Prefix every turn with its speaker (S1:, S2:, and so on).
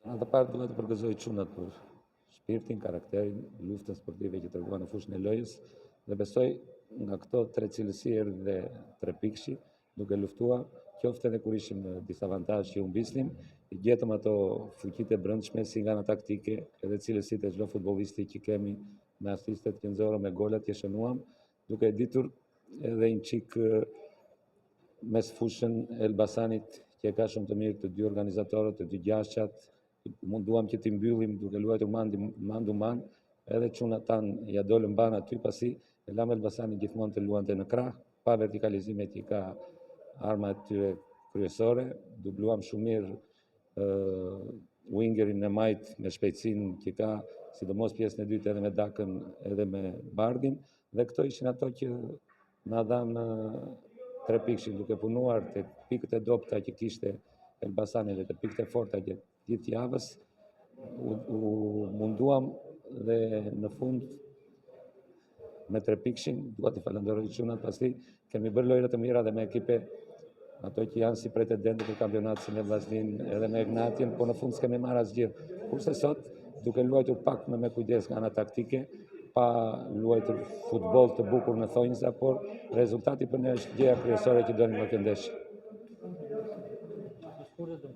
S1: Në të parë duhet të përgëzoj çunat për shpirtin, karakterin, luftën sportive që treguan në fushën e lojës dhe besoj nga këto 3 cilësi erdhi dhe 3 pikëshi, duke luftuar, qoftë edhe kur ishim në disavantazh që humbisnim, i gjetëm ato fuqitë e brendshme si nga ana taktike, edhe cilësitë e çdo futbollisti që kemi me asistet që nxorëm, me golat që shënuam, duke ditur edhe një çik mes fushën e Elbasanit që e ka shumë të mirë të dy organizatorët, të dy gjashtat, munduam që t'i mbyllim duke luajtur man man, edhe çunat tanë ja dolën banë aty pasi e lam Elbasanin gjithmonë të luante në krah, pa vertikalizimet që ka arma e tyre kryesore, dubluam shumë mirë wingerin e majt me shpejtësinë që ka, sidomos pjesën e dytë edhe me Dakën edhe me Bardhin, dhe këto ishin ato që na dhanë 3 pikëshin, duke punuar te pikët e dobta që kishte Elbasani dhe te pikët e forta gjithë javës, u munduam dhe në fund me 3 pikëshin, dua t'i falenderoj çunat, pasi kemi bërë lojra të mira dhe me ekipe ato që janë si pretendentë për kampionat si me Vllaznin edhe me Egnatin, po në fund s'kemi marrë asgjë. Kurse sot, duke luajtur pak me kujdes nga ana taktike, pa luajtur futboll të bukur në thonjza, por rezultati për ne është gjëja kryesore që donim në këtë ndeshje.